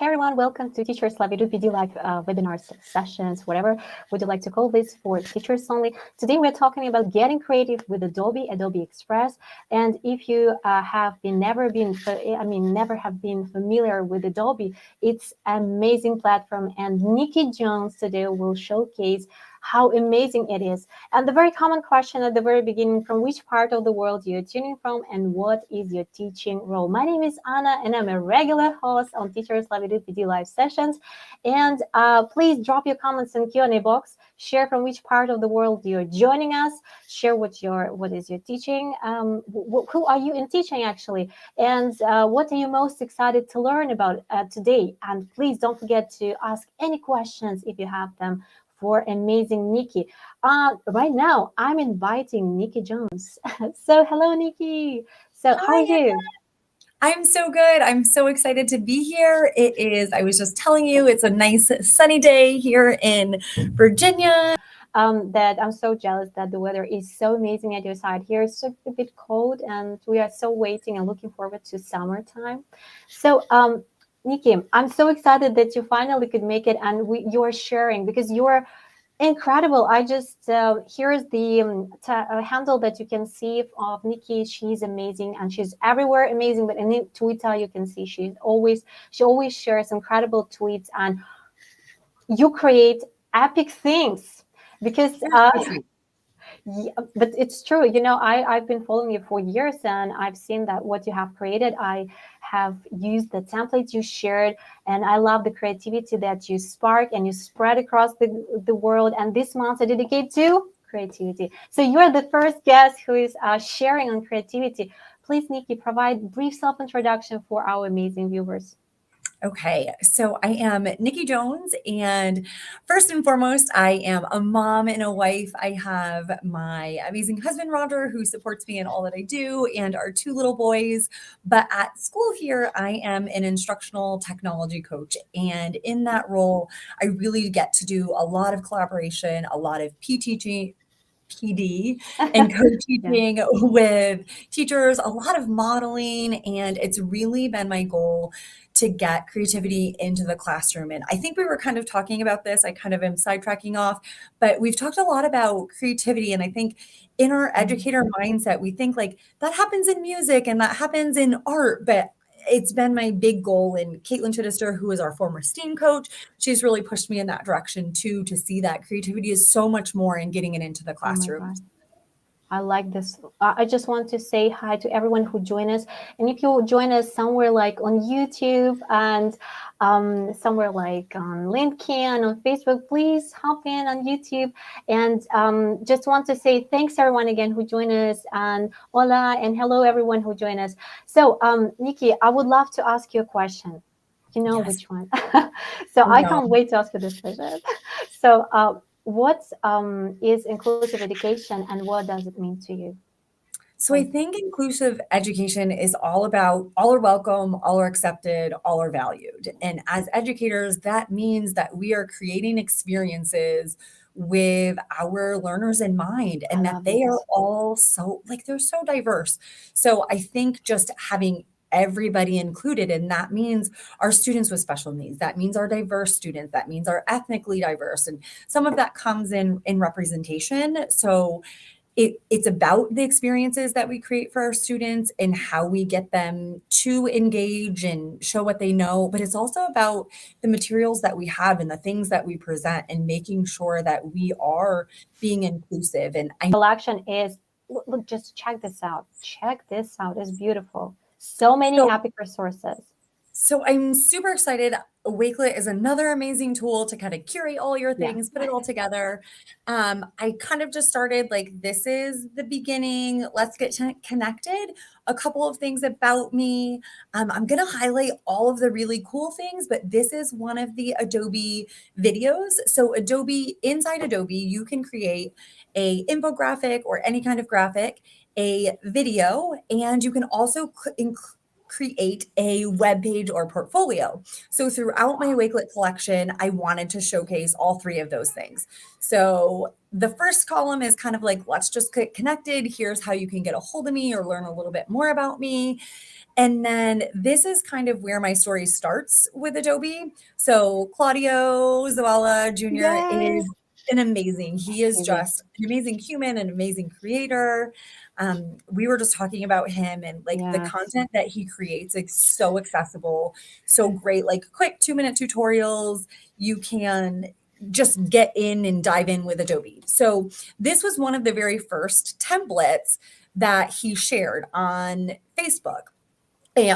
Hey everyone, welcome to Teachers Live. We do video live webinars, sessions, whatever would you like to call this for teachers only. Today we're talking about getting creative with Adobe Express. And if you never have been familiar with Adobe, it's an amazing platform. And Nikki Jones today will showcase how amazing it is. And the very common question at the very beginning, from which part of the world you're tuning from and what is your teaching role? My name is Anna and I'm a regular host on Teachers Live PD live sessions. And please drop your comments in Q&A box. Share from which part of the world you're joining us. Share what is your teaching. Who are you in teaching actually? And what are you most excited to learn about today? And please don't forget to ask any questions if you have them for amazing Nikki. Right now, I'm inviting Nikki Jones. So hello, Nikki. So Hi, how are you? I'm so good. I'm so excited to be here. I was just telling you, it's a nice sunny day here in Virginia. That I'm so jealous that the weather is so amazing at your side. Here it's a bit cold and we are so waiting and looking forward to summertime. So Nikki, I'm so excited that you finally could make it and you're sharing because you're incredible. I just here's the handle that you can see of Nikki. She's amazing and she's everywhere amazing, but in Twitter you can see she always shares incredible tweets and you create epic things because yeah, but it's true. I've been following you for years and I've seen that what you have created. I have used the templates you shared and I love the creativity that you spark and you spread across the world. And this month I dedicate to creativity. So you're the first guest who is sharing on creativity. Please, Nikki, provide brief self-introduction for our amazing viewers. Okay, so I am Nikki Jones, and first and foremost, I am a mom and a wife. I have my amazing husband, Roger, who supports me in all that I do, and our two little boys. But at school here, I am an instructional technology coach. And in that role, I really get to do a lot of collaboration, a lot of PD and Yeah. co-teaching with teachers, a lot of modeling, and it's really been my goal to get creativity into the classroom. And I think we were kind of talking about this. I kind of am sidetracking off, but we've talked a lot about creativity. And I think in our educator mindset, we think like that happens in music and that happens in art, but it's been my big goal. And Caitlin Chittister, who is our former STEAM coach, she's really pushed me in that direction too, to see that creativity is so much more in getting it into the Oh my God. classroom. I like this. I just want to say hi to everyone who joined us. And if you join us somewhere like on YouTube and somewhere like on LinkedIn, on Facebook, please hop in on YouTube. And just want to say thanks everyone again who joined us and hola and hello everyone who joined us. So Nikki, I would love to ask you a question. You know Yes. which one? So I No. can't wait to ask you this question. So what is inclusive education and what does it mean to you? So I think inclusive education is all about all are welcome, all are accepted, all are valued. And as educators, that means that we are creating experiences with our learners in mind I and that love they are this. all so like they're so diverse. So I think just having everybody included, and that means our students with special needs, that means our diverse students, that means our ethnically diverse, and some of that comes in representation. So it's about the experiences that we create for our students and how we get them to engage and show what they know. But it's also about the materials that we have and the things that we present and making sure that we are being inclusive. And I Collection is look, just check this out. Check this out. It's beautiful. So many so epic resources. So I'm super excited. Wakelet is another amazing tool to kind of curate all your Yeah. things, put it all together. I kind of just started like, this is the beginning. Let's get connected. A couple of things about me. I'm going to highlight all of the really cool things, but this is one of the Adobe videos. So inside Adobe, you can create a infographic or any kind of graphic, a video, and you can also create a web page or portfolio. So throughout my Wakelet collection, I wanted to showcase all three of those things. So the first column is kind of like, let's just get connected. Here's how you can get a hold of me or learn a little bit more about me. And then this is kind of where my story starts with Adobe. So Claudio Zawala Jr. Yay. is he is Amazing. just an amazing human, an amazing creator. We were just talking about him and like the Yes. content that he creates, like so accessible, so great, like quick 2-minute tutorials. You can just get in and dive in with Adobe. So this was one of the very first templates that he shared on Facebook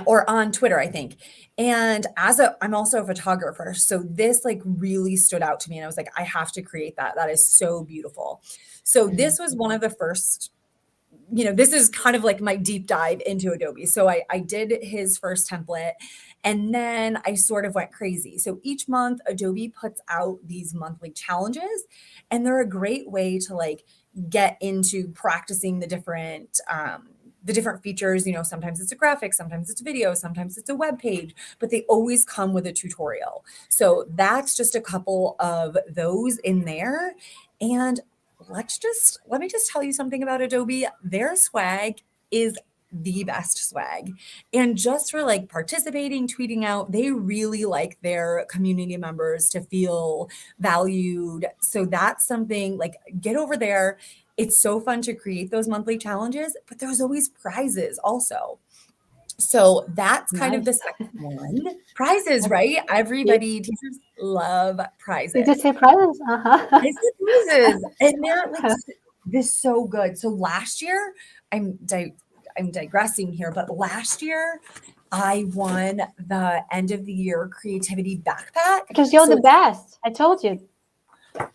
or on Twitter, I think. And I'm also a photographer. So this like really stood out to me. And I was like, I have to create that. That is so beautiful. So this was one of the first, this is kind of like my deep dive into Adobe. So I did his first template and then I sort of went crazy. So each month Adobe puts out these monthly challenges and they're a great way to like get into practicing the different features. Sometimes it's a graphic, sometimes it's a video, sometimes it's a web page, but they always come with a tutorial. So that's just a couple of those in there. And let me just tell you something about Adobe. Their swag is the best swag. And just for like participating, tweeting out, they really like their community members to feel valued. So that's something like get over there. It's so fun to create those monthly challenges, but there's always prizes also. So that's kind of the Nice. second one. Prizes, right? Teachers love Did you prizes. say presents? Uh-huh. I said prizes, and they're like this so good. So last year, I'm digressing here, but last year I won the end of the year creativity backpack. Because you're So the best. I told you. Come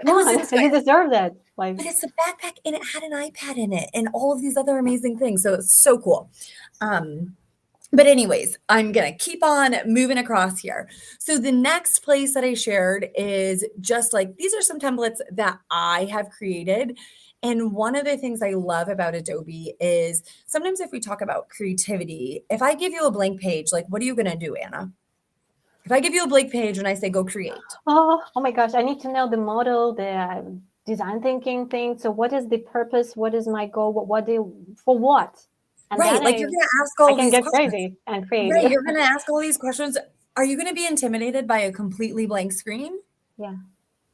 I was on. inspired. You deserve that. Like, But it's a backpack and it had an iPad in it and all of these other amazing things. So it's so cool. But anyways, I'm going to keep on moving across here. So the next place that I shared is just like, these are some templates that I have created. And one of the things I love about Adobe is sometimes if we talk about creativity, if I give you a blank page, like, what are you going to do, Anna? If I give you a blank page and I say, go create. oh my gosh, I need to know the model, the design thinking thing. So what is the purpose? What is my goal? For what? And Right. then Like you're going to ask I all can these get questions. crazy and create. Right. You're going to ask all these questions. Are you going to be intimidated by a completely blank screen? Yeah.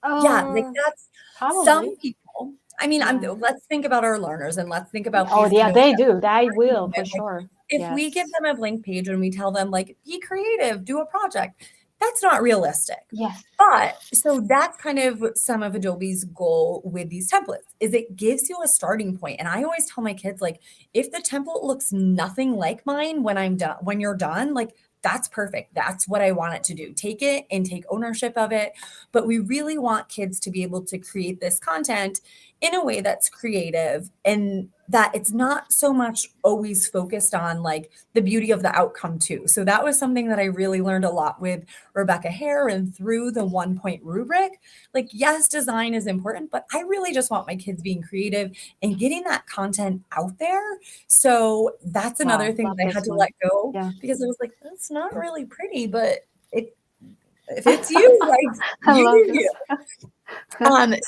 Yeah. Like that's Probably. some people. I mean, Yeah. let's think about our learners and let's think about Oh these yeah, kiddos. they do. They will for Like, sure. if we give them a blank page and we tell them like, be creative, do a project, that's not realistic. Yes. But so that's kind of some of Adobe's goal with these templates is it gives you a starting point. And I always tell my kids, like, if the template looks nothing like mine when I'm done, when you're done, like that's perfect. That's what I want it to do. Take it and take ownership of it. But we really want kids to be able to create this content in a way that's creative and that it's not so much always focused on like the beauty of the outcome too. So that was something that I really learned a lot with Rebecca Hare and through the 1-point rubric. Like, yes, design is important, but I really just want my kids being creative and getting that content out there. So that's another thing that I had to let go because I was like, that's not really pretty, but if it's you, like I you love do you.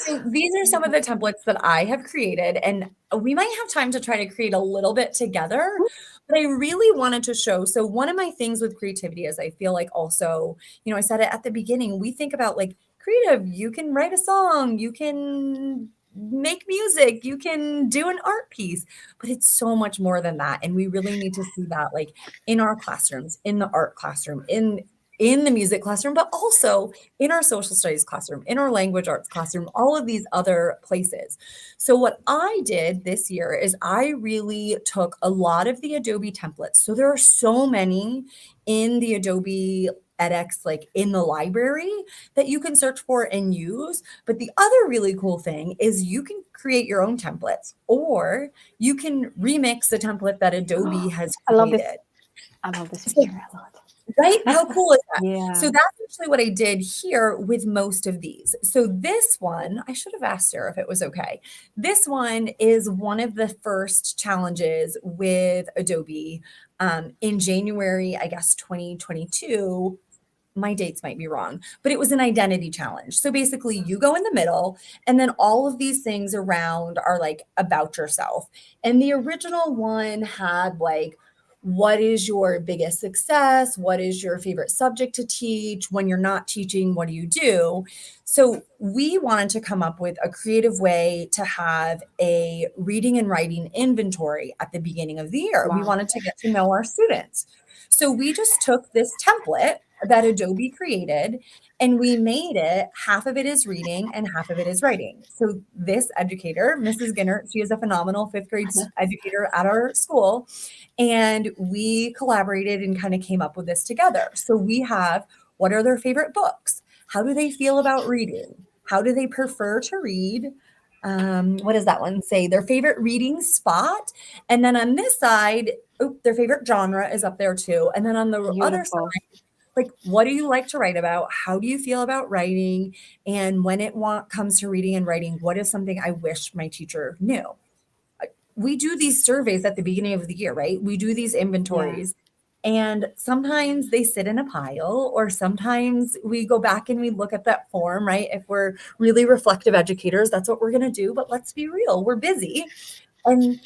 So these are some of the templates that I have created, and we might have time to try to create a little bit together, but I really wanted to show. So one of my things with creativity is I feel like also, I said it at the beginning, we think about like creative, you can write a song, you can make music, you can do an art piece, but it's so much more than that. And we really need to see that like in our classrooms, in the art classroom, in the music classroom, but also in our social studies classroom, in our language arts classroom, all of these other places. So what I did this year is I really took a lot of the Adobe templates. So there are so many in the Adobe edX, like in the library that you can search for and use. But the other really cool thing is you can create your own templates or you can remix the template that Adobe has I love this. created. I love this feature a lot. Right? How cool is that? Yeah. So that's actually what I did here with most of these. So this one, I should have asked Sarah if it was okay. This one is one of the first challenges with Adobe in January, I guess 2022. My dates might be wrong, but it was an identity challenge. So basically, you go in the middle, and then all of these things around are like about yourself. And the original one had like, what is your biggest success? What is your favorite subject to teach? When you're not teaching, what do you do? So we wanted to come up with a creative way to have a reading and writing inventory at the beginning of the year. We Wow. wanted to get to know our students. So we just took this template that Adobe created and we made it half of it is reading and half of it is writing. So this educator, Mrs. Ginnert, she is a phenomenal fifth grade educator at our school. And we collaborated and kind of came up with this together. So we have what are their favorite books? How do they feel about reading? How do they prefer to read? What does that one say? Their favorite reading spot. And then on this side, their favorite genre is up there too. And then on the other Beautiful. side, like, what do you like to write about? How do you feel about writing? And when it comes to reading and writing, what is something I wish my teacher knew? We do these surveys at the beginning of the year, right? We do these Yeah. inventories. And sometimes they sit in a pile, or sometimes we go back and we look at that form, right? If we're really reflective educators, that's what we're going to do. But let's be real, we're busy. And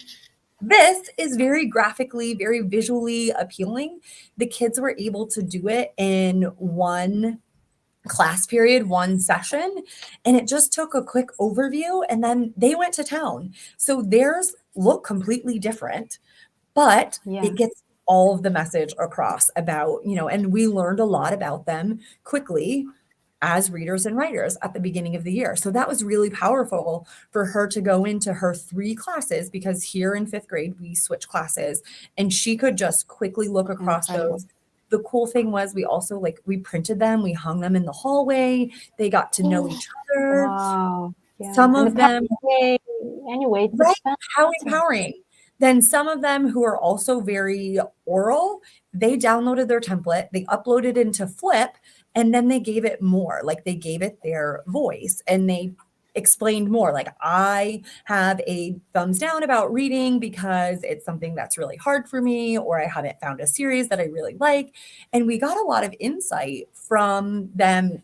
this is very graphically, very visually appealing. The kids were able to do it in one class period, one session, and it just took a quick overview and then they went to town. So theirs look completely different, but Yeah. it gets all of the message across about, and we learned a lot about them quickly as readers and writers at the beginning of the year. So that was really powerful for her to go into her 3 classes, because here in 5th grade, we switch classes, and she could just quickly look across Incredible. those. The cool thing was we printed them, we hung them in the hallway. They got to know each other. Wow. Yeah. Some And the of them pathway, anyway, it's Right, how expensive. empowering. Then some of them who are also very oral, they downloaded their template, they uploaded into Flip, and then they gave it more, like they gave it their voice and they explained more. Like, I have a thumbs down about reading because it's something that's really hard for me, or I haven't found a series that I really like. And we got a lot of insight from them.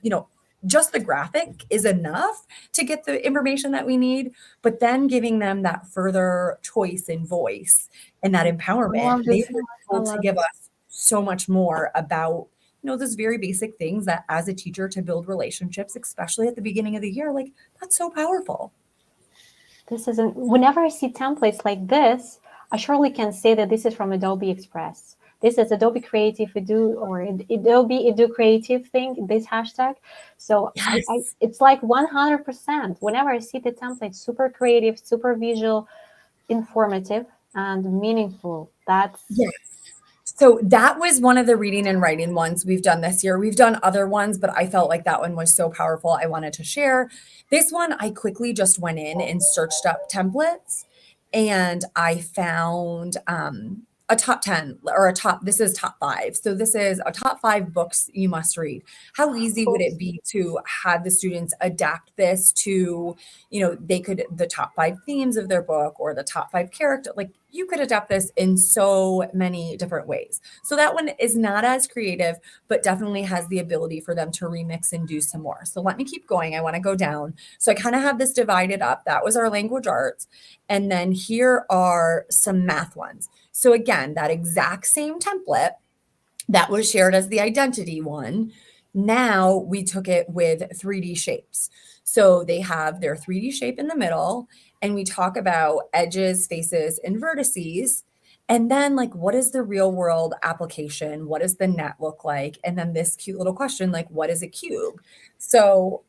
Just the graphic is enough to get the information that we need, but then giving them that further choice and voice and that I empowerment, love they this so were much. I able to love give this. us so much more about, those very basic things that as a teacher to build relationships, especially at the beginning of the year, like that's so powerful. This isn't, whenever I see templates like this, I surely can say that this is from Adobe Express. This is Adobe Creative Edu or Adobe Edu Creative thing, this hashtag. So Yes. it's like 100%. Whenever I see the template, super creative, super visual, informative, and meaningful. That's Yes. So that was one of the reading and writing ones we've done this year. We've done other ones, but I felt like that one was so powerful. I wanted to share. This one, I quickly just went in and searched up templates, and I found a top 10 or this is top 5. So this is a top 5 books you must read. How easy would cool. it be to have the students adapt this to, they could, the top 5 themes of their book or the top 5 character, like you could adapt this in so many different ways. So that one is not as creative, but definitely has the ability for them to remix and do some more. So let me keep going. I want to go down. So I kind of have this divided up. That was our language arts. And then here are some math ones. So again, that exact same template that was shared as the identity one. Now we took it with 3D shapes. So they have their 3D shape in the middle, and we talk about edges, faces, and vertices. And then, like, what is the real world application? What does the net look like? And then this cute little question, like, what is a cube? So,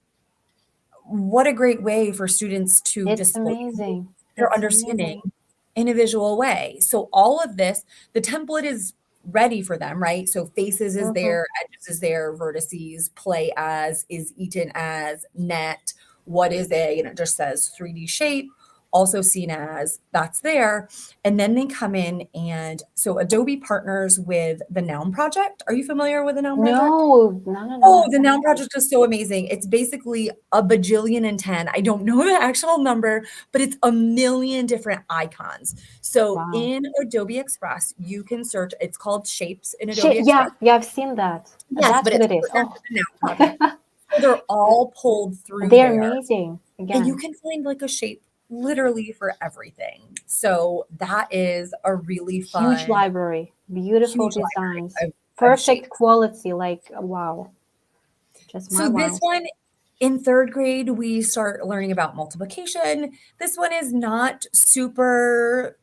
what a great way for students to It's display amazing. their It's amazing. understanding in a visual way. So all of this, the template is ready for them, right? So faces is Mhm. there, edges is there, vertices, play as, is eaten as, net, what is a, and it just says 3D shape. also seen as that's there. And then they come in, and so Adobe partners with the Noun Project. Are you familiar with the Noun Project? No, no, no, Oh, no. the Noun Project is so amazing. It's basically a bajillion and 10. I don't know the actual number, but it's a million different icons. So Wow. in Adobe Express, you can search, it's called Shapes in Adobe Yeah, Express. yeah, I've seen that. Yes, That's but what it's it is. partnered Oh, with the Noun Project. So they're all pulled through they're there. amazing. And you Again, can find like a shape literally for everything. So that is a really huge fun, library, beautiful huge library designs, of perfect shapes. quality. Like, wow, just my So this wow. one in third grade, we start learning about multiplication. This one is not super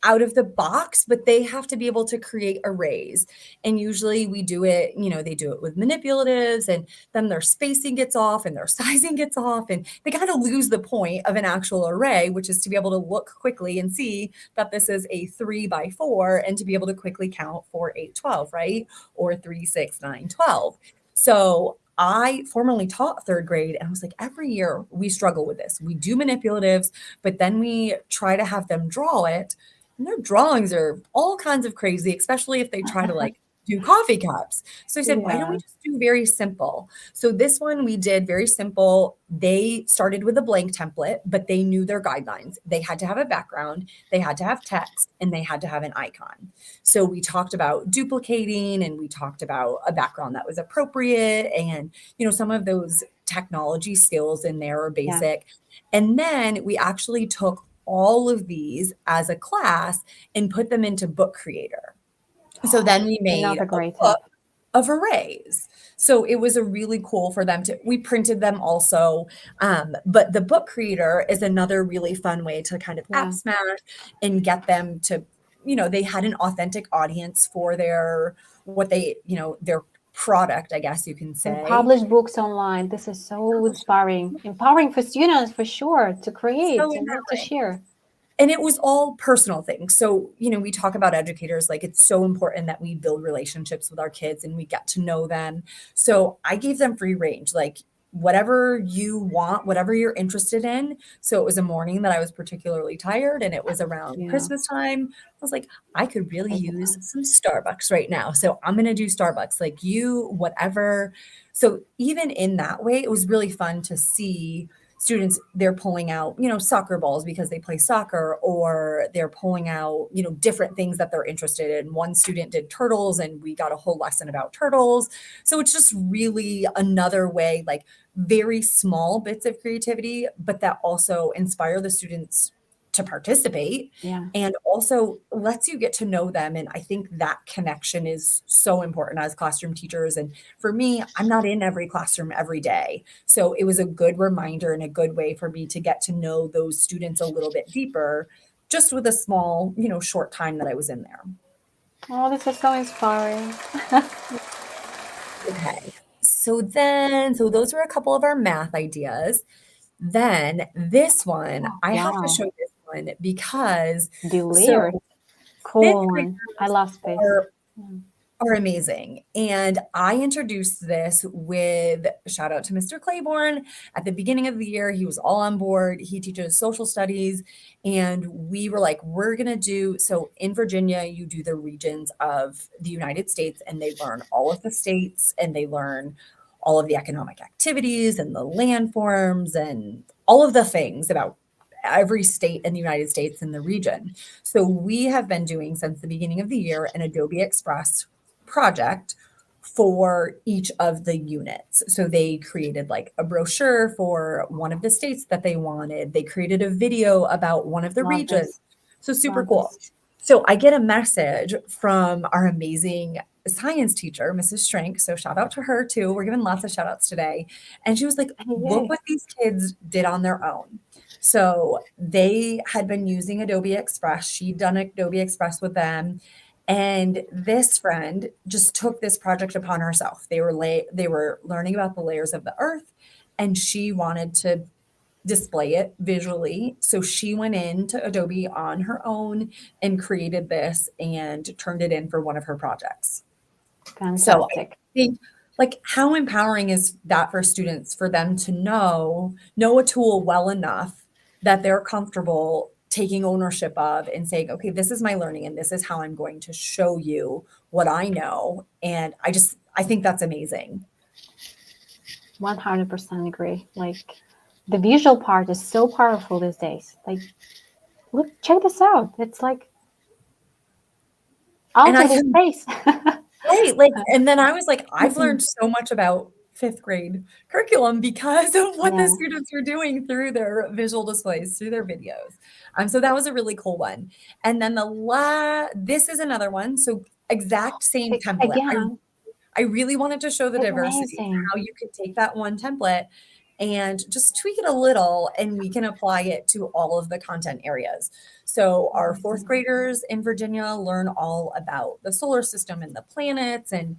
out of the box, but they have to be able to create arrays. And usually we do it, they do it with manipulatives, and then their spacing gets off and their sizing gets off. And they kind of lose the point of an actual array, which is to be able to look quickly and see that this is a 3 by 4 and to be able to quickly count 4, 8, 12, right? Or 3, 6, 9, 12. So I formerly taught third grade, and I was like, every year we struggle with this. We do manipulatives, but then we try to have them draw it, and their drawings are all kinds of crazy, especially if they try to like do coffee cups. So I said, why don't we Yeah, just do very simple? So this one we did very simple. They started with a blank template, but they knew their guidelines. They had to have a background, they had to have text, and they had to have an icon. So we talked about duplicating, and we talked about a background that was appropriate, and some of those technology skills in there are yeah. basic. And then we actually took all of these as a class and put them into Book Creator. So then we made Another a great book tip. of arrays. So it was a really cool for them to, we printed them also. But the Book Creator is another really fun way to kind of app Yeah. smash and get them to, they had an authentic audience for their product, I guess you can And say. publish books online. This is so inspiring. Empowering for students for sure to So create and to empowering. share. And it was all personal things. So, we talk about educators, like it's so important that we build relationships with our kids and we get to know them. So I gave them free range, like whatever you want, whatever you're interested in. So it was a morning that I was particularly tired, and it was around Yeah. Christmas time. I was like, I could really Take the use time. some Starbucks right now. So I'm going to do Starbucks, like you, whatever. So even in that way, it was really fun to see students, they're pulling out, soccer balls because they play soccer, or they're pulling out, different things that they're interested in. One student did turtles, and we got a whole lesson about turtles. So it's just really another way, like very small bits of creativity, but that also inspire the students to participate, Yeah. and also lets you get to know them. And I think that connection is so important as classroom teachers. And for me, I'm not in every classroom every day. So it was a good reminder and a good way for me to get to know those students a little bit deeper, just with a small, short time that I was in there. Oh, this is so inspiring. Okay. So those were a couple of our math ideas. Then this one, Oh, I have to wow. show this one because The so layers. fifth Cool one. I graders love space. are Yeah. are amazing. And I introduced this with shout out to Mr. Claiborne at the beginning of the year. He was all on board. He teaches social studies. And we were like, we're going to do so in Virginia, you do the regions of the United States, and they learn all of the states, and they learn all of the economic activities and the landforms and all of the things about every state in the United States and the region. So we have been doing since the beginning of the year an Adobe Express project for each of the units. So they created like a brochure for one of the states that they wanted. They created a video about one of the Love regions. this. So super Love cool. this. So I get a message from our amazing science teacher, Mrs. Shrink. So shout out to her too. We're giving lots of shout outs today. And she was like, look Yay. what these kids did on their own. So they had been using Adobe Express. She'd done Adobe Express with them. And this friend just took this project upon herself. They were learning about the layers of the earth, and she wanted to display it visually. So she went into Adobe on her own and created this and turned it in for one of her projects. So I Fantastic. think, like, how empowering is that for students, for them to know a tool well enough that they're comfortable taking ownership of and saying, okay, this is my learning and this is how I'm going to show you what I know. And I think that's amazing. 100% agree. Like the visual part is so powerful these days. Like, look, check this out. It's like And out I of this can, space. right, like, and then I was like, I've learned so much about fifth grade curriculum because of what the Yeah. students were doing through their visual displays, through their videos. So that was a really cool one. And then this is another one. So exact same template. Again, I really wanted to show the it's diversity of amazing. how you can take that one template and just tweak it a little, and we can apply it to all of the content areas. So our fourth graders in Virginia learn all about the solar system and the planets. And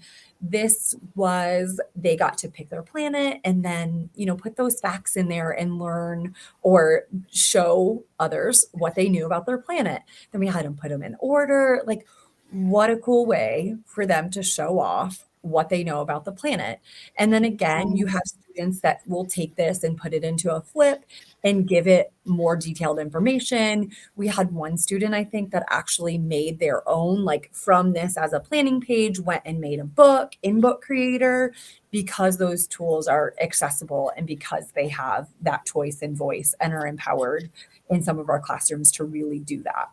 they got to pick their planet and then, put those facts in there and learn or show others what they knew about their planet. Then we had them put them in order. Like, what a cool way for them to show off what they know about the planet. And then again, you have students that will take this and put it into a flip and give it more detailed information. We had one student, I think, that actually made their own, like from this as a planning page, went and made a book in Book Creator, because those tools are accessible and because they have that choice and voice and are empowered in some of our classrooms to really do that.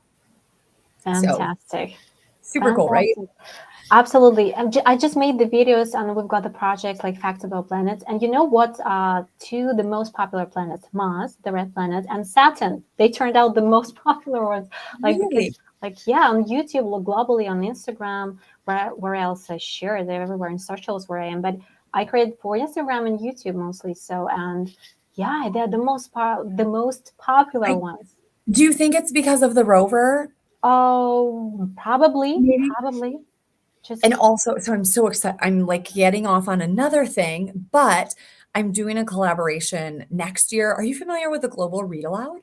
So Fantastic. super cool, right? Fantastic. Absolutely. I just made the videos and we've got the projects like Facts About Planets. And you know what? Two the most popular planets, Mars, the red planet, and Saturn. They turned out the most popular ones. Like Really? because yeah, on YouTube, globally on Instagram, where else I share, they're everywhere in socials where I am. But I create for Instagram and YouTube mostly. So and yeah, they're the most popular ones. Do you think it's because of the rover? Oh, probably, Maybe. probably. And Just also, so I'm so excited. I'm like getting off on another thing, but I'm doing a collaboration next year. Are you familiar with the Global Read Aloud?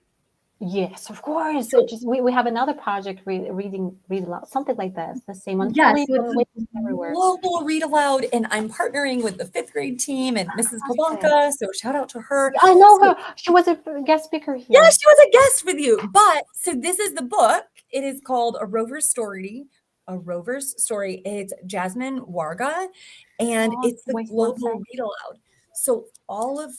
yes, of course. So Just we have another project read aloud, something like this. The same one for yes, read so it's on a Windows everywhere. global read aloud, and I'm partnering with the fifth grade team and Mrs. Fantastic. Pavanka. So shout out to her. I know So her. She was a guest speaker yeah, here. she was a guest with you. But so this is the book. It is called A Rover's Story. A Rover's Story. It's Jasmine Warga, and Oh, it's the wait one Global sec. Read Aloud. So all of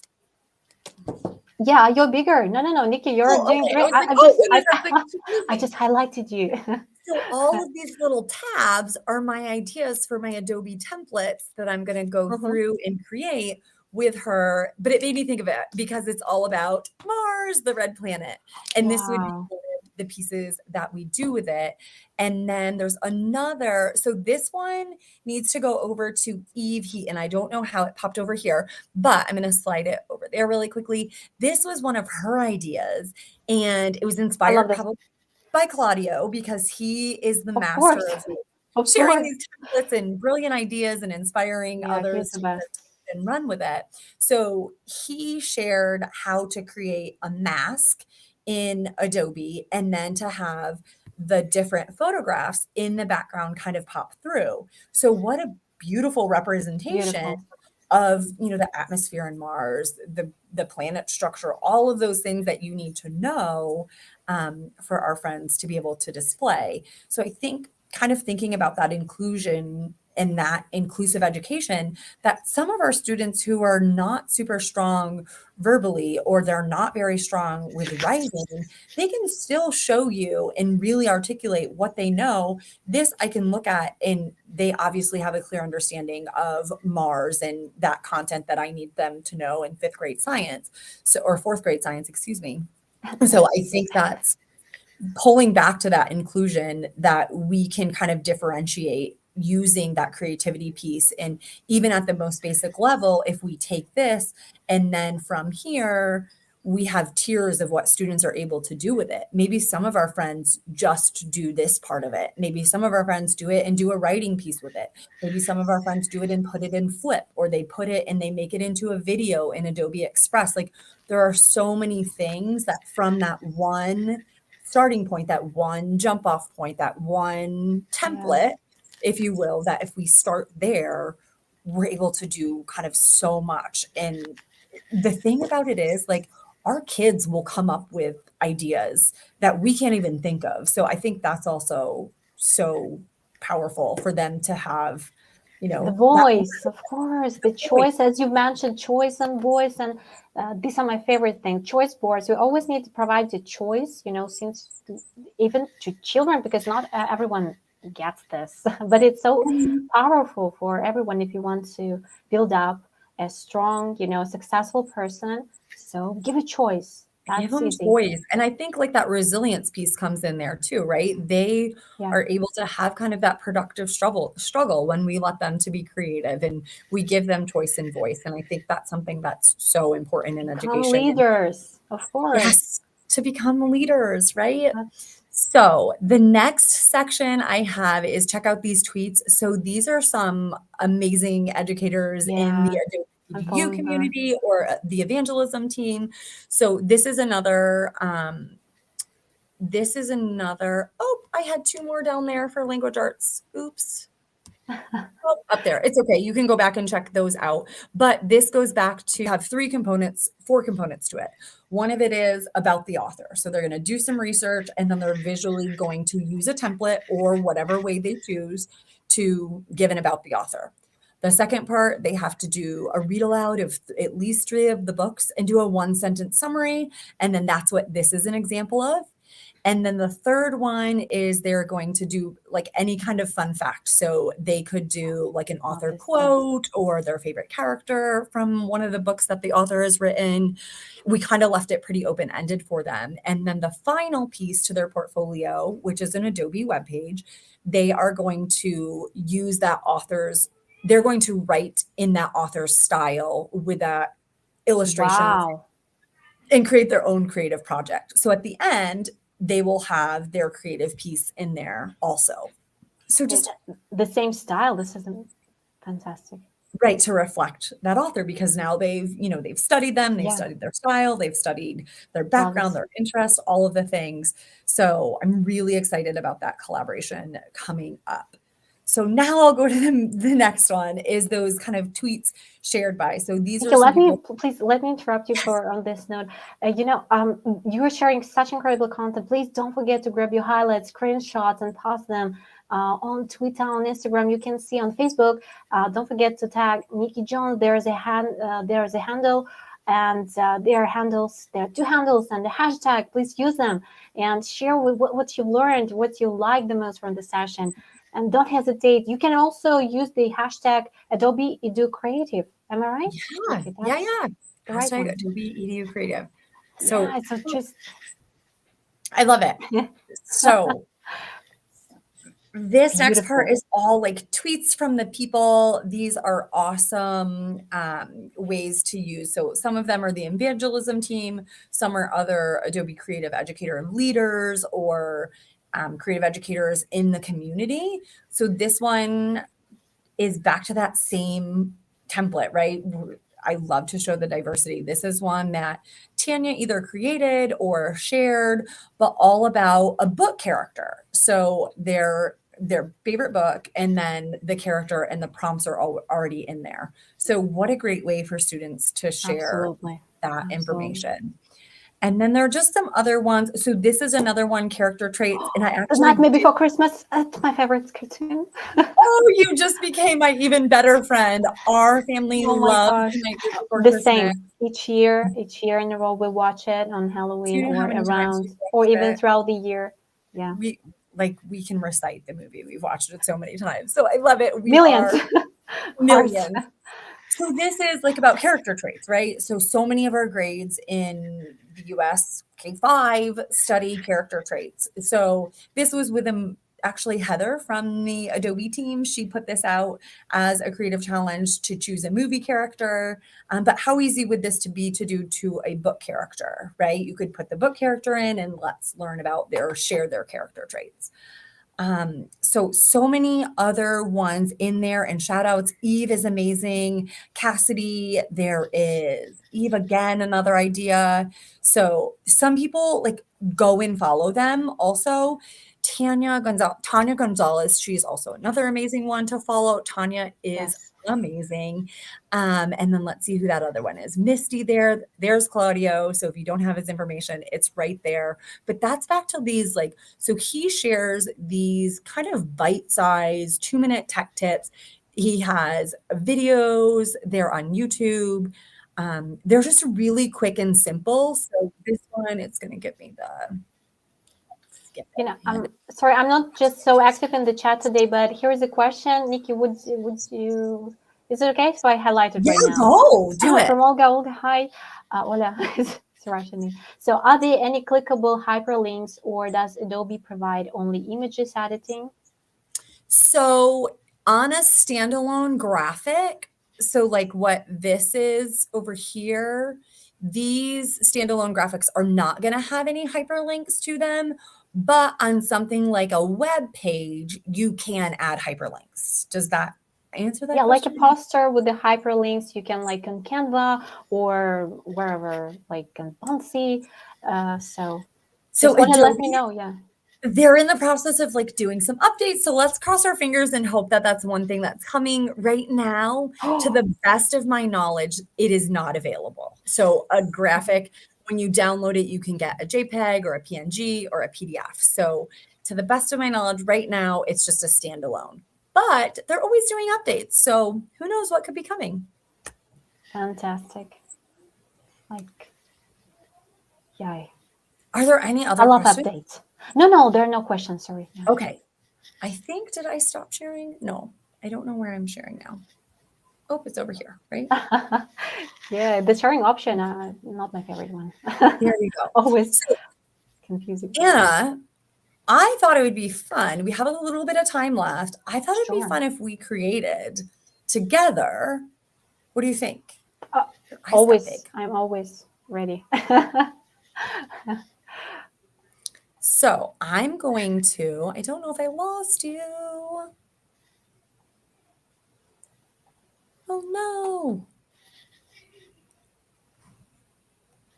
Yeah, you're bigger. No, no, no, Nikki, you're oh, doing okay. I great. was like, I oh just goodness, I was like, I confusing. just highlighted you. So all of these little tabs are my ideas for my Adobe templates that I'm going to go Mhm. through and create with her. But it made me think of it because it's all about Mars, the red planet. And this would be Wow. the pieces that we do with it. And then there's another. So this one needs to go over to Eve Heat. And I don't know how it popped over here, but I'm going to slide it over there really quickly. This was one of her ideas. And it was I inspired love this. probably by Claudio, because he is the Of master course. of Of sharing course. these templates and brilliant ideas and inspiring Yeah, he's others the to best. and run with it. So he shared how to create a mask in Adobe and then to have the different photographs in the background kind of pop through. So what a beautiful representation Beautiful. of, the atmosphere in Mars, the planet structure, all of those things that you need to know for our friends to be able to display. So I think kind of thinking about that inclusion and that inclusive education, that some of our students who are not super strong verbally or they're not very strong with writing, they can still show you and really articulate what they know. This I can look at, and they obviously have a clear understanding of Mars and that content that I need them to know in fifth grade science, or fourth grade science, excuse me. So I think that's pulling back to that inclusion, that we can kind of differentiate using that creativity piece. And even at the most basic level, if we take this and then from here, we have tiers of what students are able to do with it. Maybe some of our friends just do this part of it. Maybe some of our friends do it and do a writing piece with it. Maybe some of our friends do it and put it in Flip, or they put it and they make it into a video in Adobe Express. Like, there are so many things that from that one starting point, that one jump off point, that one template, Yes. if you will, that if we start there, we're able to do kind of so much. And the thing about it is, like, our kids will come up with ideas that we can't even think of. So I think that's also so powerful for them to have, The that voice, of course, the voice. choice, as you mentioned, choice and voice, and these are my favorite things. Choice boards. We always need to provide the choice, since even to children, because not everyone gets this, but it's so powerful for everyone if you want to build up a strong, successful person. So give a choice. Give That's them easy. choice. And I think like that resilience piece comes in there too, right? They Yeah, are able to have kind of that productive struggle when we let them to be creative and we give them choice and voice. And I think that's something that's so important in become education. And leaders, of course. yes, to become leaders, right? That's So the next section I have is check out these tweets. So these are some amazing educators in the yeah. Adobe I'm EDU following her. community or the evangelism team. So this is another, oh, I had two more down there for language arts. Oops. Oh, up there. It's okay. You can go back and check those out. But this goes back to have four components to it. One of it is about the author. So they're going to do some research and then they're visually going to use a template or whatever way they choose to give an about the author. The second part, they have to do a read aloud of at least 3 of the books and do a 1-sentence summary. And then that's what this is an example of. And then the third one is they're going to do like any kind of fun fact. So they could do like an Love author this stuff. quote or their favorite character from one of the books that the author has written. We kind of left it pretty open ended for them. And then the final piece to their portfolio, which is an Adobe webpage, they are going to use they're going to write in that author's style with that illustration Wow. and create their own creative project. So at the end, they will have their creative piece in there also. So With just the same style. This is fantastic. right to reflect that author because now they've studied them, they've Yeah, studied their style, they've studied their love background, this. their interests, all of the things. So I'm really excited about that collaboration coming up. So now I'll go to the next one is those kind of tweets shared by. So these Okay, are some people. please let me interrupt you for on this note. You are sharing such incredible content. Please don't forget to grab your highlights, screenshots, and post them on Twitter, on Instagram. You can see on Facebook. Don't forget to tag Nikki Jones. There is a handle, and there are 2 handles and the hashtag. Please use them and share what you learned, what you liked the most from the session. And don't hesitate. You can also use the hashtag Adobe Edu Creative. Am I right? Yeah, Okay, yeah, that's yeah. the right Hashtag one. Adobe EDU Creative. So Yeah, so just I love it. So this next part beautiful. is all like tweets from the people. These are awesome ways to use. So some of them are the evangelism team, some are other Adobe creative educator and leaders or creative educators in the community. So this one is back to that same template, right? I love to show the diversity. This is one that Tanya either created or shared, but all about a book character. So their favorite book and then the character and the prompts are already in there. So what a great way for students to share Absolutely. that Absolutely. information. And then there are just some other ones. So this is another one, character traits. And I The actually Nightmare did. Before Christmas. That's my favorite cartoon. Oh, you just became my even better friend. Our family Oh my loves gosh. The Nightmare Before The Christmas. same. Each year in a row, we watch it on Do Halloween you know how or many times around, we've or watched even it? throughout the year. Yeah. We can recite the movie. We've watched it so many times. So I love it. We Millions. are Hearts. millions. So this is like about character traits, right? So many of our grades in the US K-5 study character traits. So this was with actually Heather from the Adobe team. She put this out as a creative challenge to choose a movie character. But how easy would this to be to do to a book character, right? You could put the book character in and let's learn about share their character traits. So many other ones in there and shout outs. Eve is amazing. Cassidy, there is Eve again, another idea. So some people like go and follow them. Also, Tanya Gonzalez, she's also another amazing one to follow. Tanya is Yes. amazing. And then let's see who that other one is. Misty there. There's Claudio. So if you don't have his information, it's right there. But that's back to these like, so he shares these kind of bite-sized 2-minute tech tips. He has videos. They're on YouTube. They're just really quick and simple. So this one, it's going to give me the skip You it. know, I'm sorry, I'm not just so active in the chat today, but here is a question. Nikki, would you, is it okay if I highlight it Yeah, right now? go do it. From Olga. Olga, hi. Hola, it's Russian name. So are there any clickable hyperlinks, or does Adobe provide only images editing? So on a standalone graphic, so like what this is over here, these standalone graphics are not going to have any hyperlinks to them, but on something like a web page, you can add hyperlinks. Does that answer that Yeah, question? like a poster with the hyperlinks you can like on Canva or wherever, like on Bunsy. So just want to let me know. Yeah. They're in the process of like doing some updates. So let's cross our fingers and hope that that's one thing that's coming right now. To the best of my knowledge, it is not available. So a graphic, when you download it, you can get a JPEG or a PNG or a PDF. So to the best of my knowledge, right now, it's just a standalone. But they're always doing updates. So who knows what could be coming? Fantastic. Like, yeah. Are there any other I love questions? updates. No, there are no questions. Sorry. No. Okay. I think, did I stop sharing? No, I don't know where I'm sharing now. Oh, it's over here, right? Yeah, the sharing option, not my favorite one. There we go. Always So, confusing. Anna, I thought it would be fun. We have a little bit of time left. I thought it'd be Sure. fun if we created together. What do you think? Always, I'm always ready. So I'm going to, I don't know if I lost you. Oh no.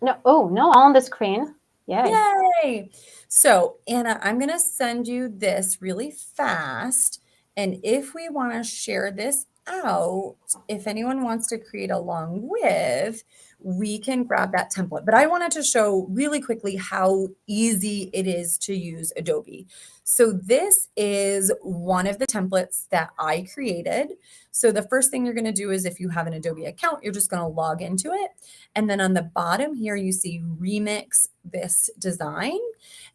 No, oh no, on the screen. Yay. So Anna, I'm going to send you this really fast. And if we want to share this out, if anyone wants to create along with, we can grab that template. But I wanted to show really quickly how easy it is to use Adobe. So this is one of the templates that I created. So the first thing you're going to do is if you have an Adobe account, you're just going to log into it. And then on the bottom here, you see remix this design,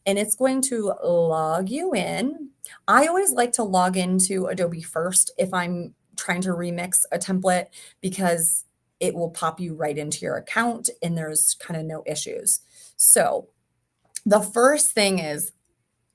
and it's going to log you in. I always like to log into Adobe first if I'm trying to remix a template, because it will pop you right into your account and there's kind of no issues. So the first thing is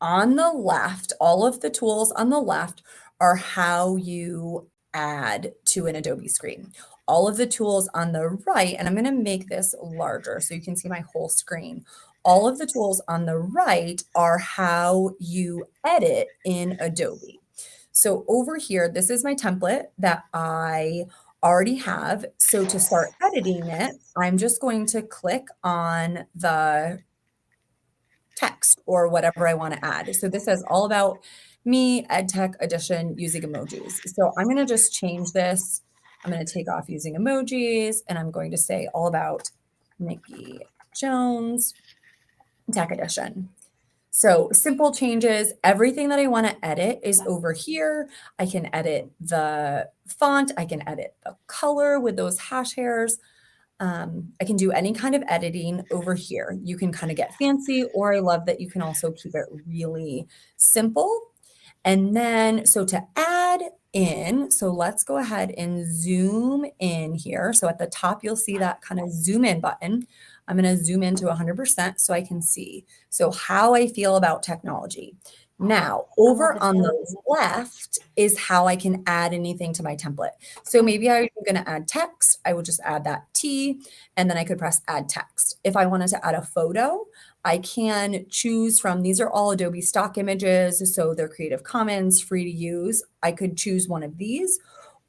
on the left, all of the tools on the left are how you add to an Adobe screen. All of the tools on the right, and I'm going to make this larger so you can see my whole screen. All of the tools on the right are how you edit in Adobe. So over here, this is my template that I already have. So to start editing it, I'm just going to click on the text or whatever I want to add. So this is all about me, EdTech edition, using emojis. So I'm going to just change this. I'm going to take off using emojis, and I'm going to say all about Nikki Jones, Tech edition. So simple changes. Everything that I want to edit is over here. I can edit the font. I can edit the color with those hash hairs. I can do any kind of editing over here. You can kind of get fancy, or I love that you can also keep it really simple. And then, so to add in, so let's go ahead and zoom in here. So at the top, you'll see that kind of zoom in button. I'm going to zoom into 100% so I can see. So how I feel about technology. Now, over on the left is how I can add anything to my template. So maybe I'm going to add text. I would just add that T, and then I could press add text. If I wanted to add a photo, I can choose from, these are all Adobe stock images, so they're Creative Commons, free to use. I could choose one of these.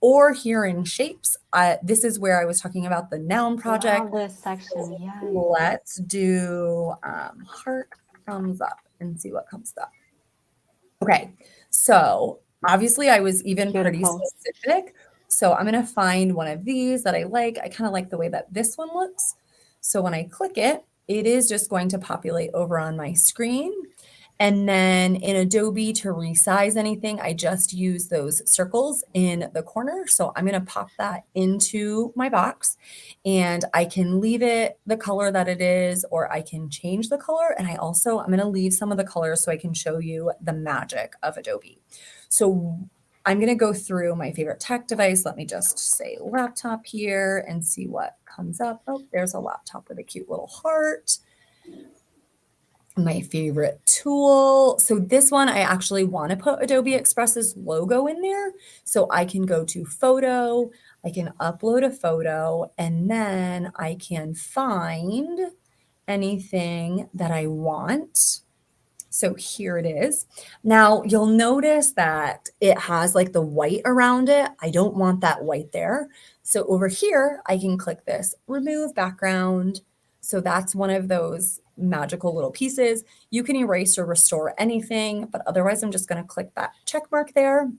Or here in shapes, this is where I was talking about the noun project. This section, yeah. Let's do heart, thumbs up, and see what comes up. Okay, so obviously I was even pretty specific. So I'm going to find one of these that I like. I kind of like the way that this one looks. So when I click it, it is just going to populate over on my screen. And then in Adobe to resize anything, I just use those circles in the corner. So I'm going to pop that into my box and I can leave it the color that it is, or I can change the color. And I'm going to leave some of the colors so I can show you the magic of Adobe. So I'm going to go through my favorite tech device. Let me just say laptop here and see what comes up. Oh, there's a laptop with a cute little heart. My favorite tool. So this one, I actually want to put Adobe Express's logo in there. So I can go to photo, I can upload a photo, and then I can find anything that I want. So here it is. Now you'll notice that it has like the white around it. I don't want that white there. So over here, I can click this remove background. So that's one of those magical little pieces. You can erase or restore anything, but otherwise I'm just going to click that check mark there.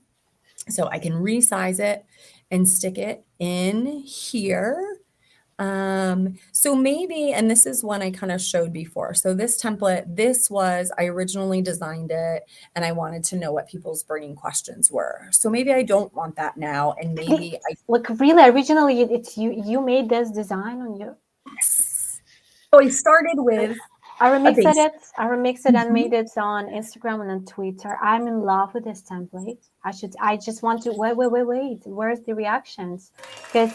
So I can resize it and stick it in here. So maybe, and this is one I kind of showed before. So this template, I originally designed it and I wanted to know what people's burning questions were. So maybe I don't want that now. And maybe Look, really, originally it's you made this design on you. Yes. So I started with I remixed it and made it on Instagram and on Twitter. I'm in love with this template. I just want to wait. Where's the reactions? Because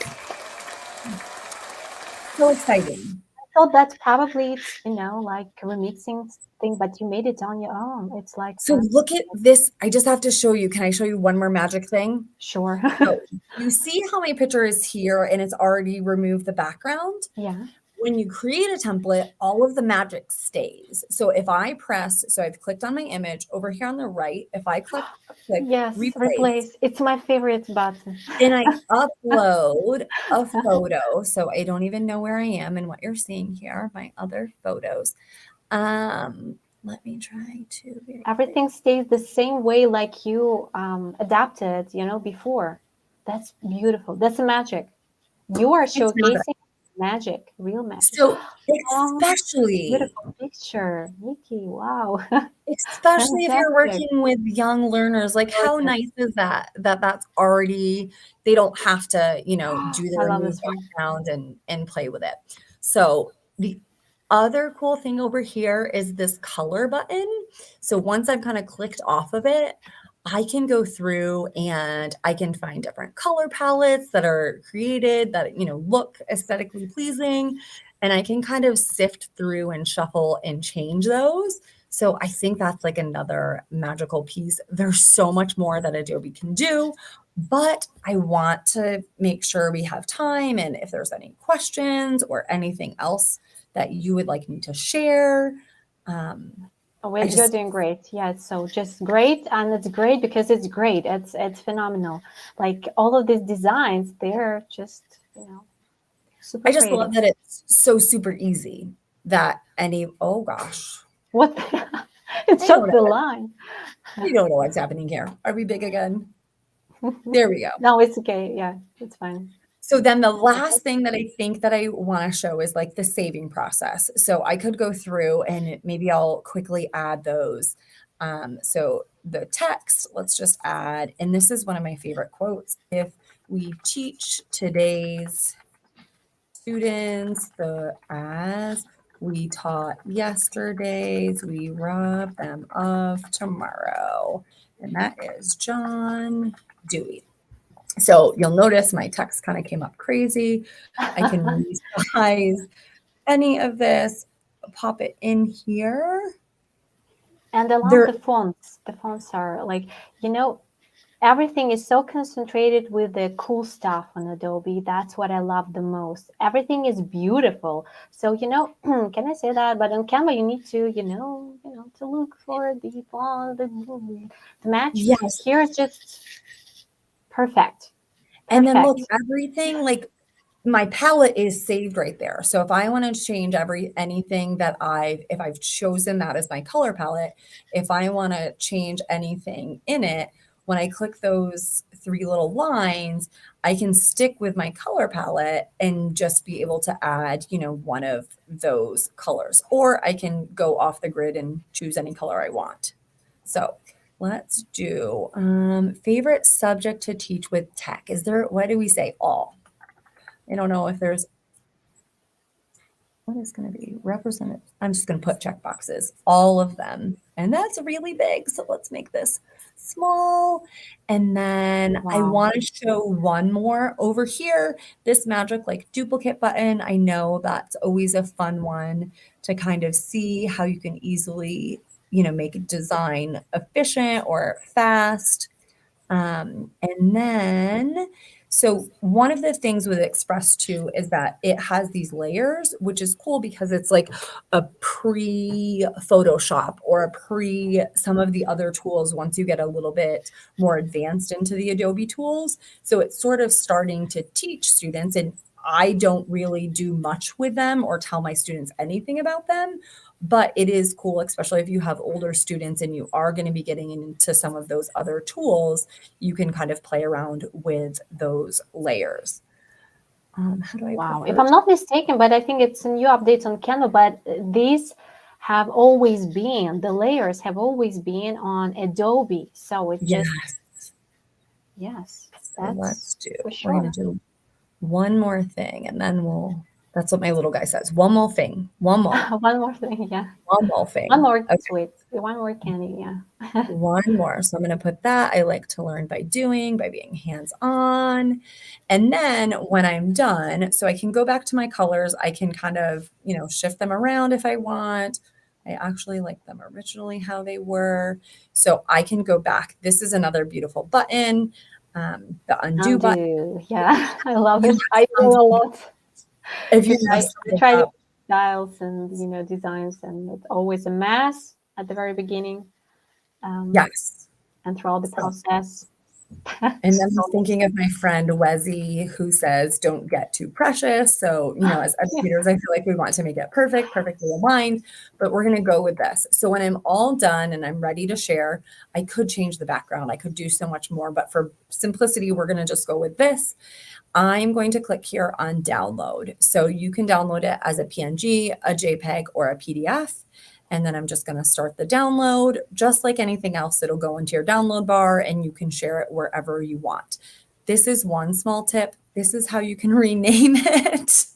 so exciting. I thought that's probably, like remixing thing, but you made it on your own. It's like so look at this. I just have to show you. Can I show you one more magic thing? Sure. So you see how my picture is here and it's already removed the background? Yeah. When you create a template, all of the magic stays. So if I press, so I've clicked on my image over here on the right. If I click yes, replace, it's my favorite button. then I upload a photo. So I don't even know where I am and what you're seeing here, my other photos. Let me try to. Everything stays the same way like you adapted, before. That's beautiful. That's the magic. You are showcasing magic, real magic. So especially beautiful picture, Nikki. Wow. Especially if you're working with young learners, like how nice is that that's already, they don't have to, do the remove background and play with it. So the other cool thing over here is this color button. So once I've kind of clicked off of it, I can go through and I can find different color palettes that are created that, look aesthetically pleasing. And I can kind of sift through and shuffle and change those. So I think that's like another magical piece. There's so much more that Adobe can do, but I want to make sure we have time. And if there's any questions or anything else that you would like me to share, you're doing great. Yeah, so just great. And it's great because it's great. It's phenomenal. Like all of these designs, they're just, super I just creative. love that it's so super easy that oh gosh. What? It's just the line. We don't know what's happening here. Are we big again? There we go. No, it's okay. Yeah, it's fine. So then the last thing that I think that I want to show is like the saving process. So I could go through and maybe I'll quickly add those. So the text, let's just add, and this is one of my favorite quotes. If we teach today's students as we taught yesterday's, we rob them of tomorrow. And that is John Dewey. So you'll notice my text kind of came up crazy. I can resize any of this, pop it in here. And I love the fonts. The fonts are like, everything is so concentrated with the cool stuff on Adobe. That's what I love the most. Everything is beautiful. So, can I say that? But on Canva, you need to, to look for the font, the match. Yes. Here it's just perfect. And then look, everything, like my palette is saved right there. So if I want to change anything that if I've chosen that as my color palette, if I want to change anything in it, when I click those 3 little lines, I can stick with my color palette and just be able to add, one of those colors, or I can go off the grid and choose any color I want. So let's do favorite subject to teach with tech. What do we say? All. I don't know if there's, what is going to be represented? I'm just going to put check boxes, all of them. And that's really big. So let's make this small. And then I Wow. want to show one more over here, this magic like duplicate button. I know that's always a fun one to kind of see how you can easily, make a design efficient or fast. And then, so one of the things with Express 2 is that it has these layers, which is cool because it's like a pre-Photoshop or a some of the other tools once you get a little bit more advanced into the Adobe tools. So it's sort of starting to teach students, and I don't really do much with them or tell my students anything about them. But it is cool, especially if you have older students and you are going to be getting into some of those other tools, you can kind of play around with those layers. How do I Wow. prefer If I'm not mistaken, but I think it's a new updates on Canva, but these have always been, the layers have always been on Adobe. So it's Yes. just, yes, So let's that's do, for we're going sure. to do one more thing and then that's what my little guy says. One more thing. One more. One more thing, yeah. One more One thing. more Okay. sweet, one more candy, yeah. One more. So I'm going to put that. I like to learn by doing, by being hands-on. And then when I'm done, so I can go back to my colors, I can kind of, shift them around if I want. I actually like them originally how they were. So I can go back. This is another beautiful button, the undo button. Undo, yeah. I love You it. I mess do a something- lot. If you I mess something try up, styles and designs, and it's always a mess at the very beginning, yes. and throughout the So process. And then I'm So, thinking of my friend Wezzy, who says, don't get too precious. So, as educators, I feel like we want to make it perfect, perfectly aligned, but we're going to go with this. So when I'm all done and I'm ready to share, I could change the background. I could do so much more, but for simplicity, we're going to just go with this. I'm going to click here on download. So you can download it as a PNG, a JPEG, or a PDF. And then I'm just going to start the download. Just like anything else, it'll go into your download bar and you can share it wherever you want. This is one small tip. This is how you can rename it.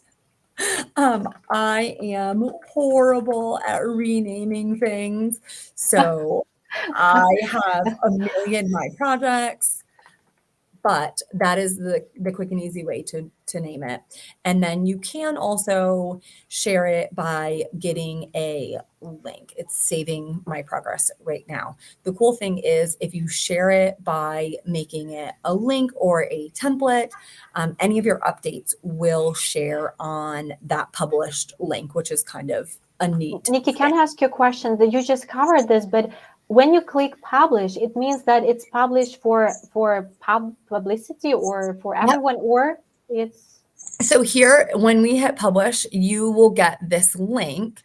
I am horrible at renaming things. So I have a million my projects, but that is the quick and easy way to name it. And then you can also share it by getting a link. It's saving my progress right now. The cool thing is if you share it by making it a link or a template, any of your updates will share on that published link, which is kind of a neat Nikki, thing. can I ask you a question? That you just covered this, but when you click publish, it means that it's published for publicity or for everyone, or it's So here, when we hit publish, you will get this link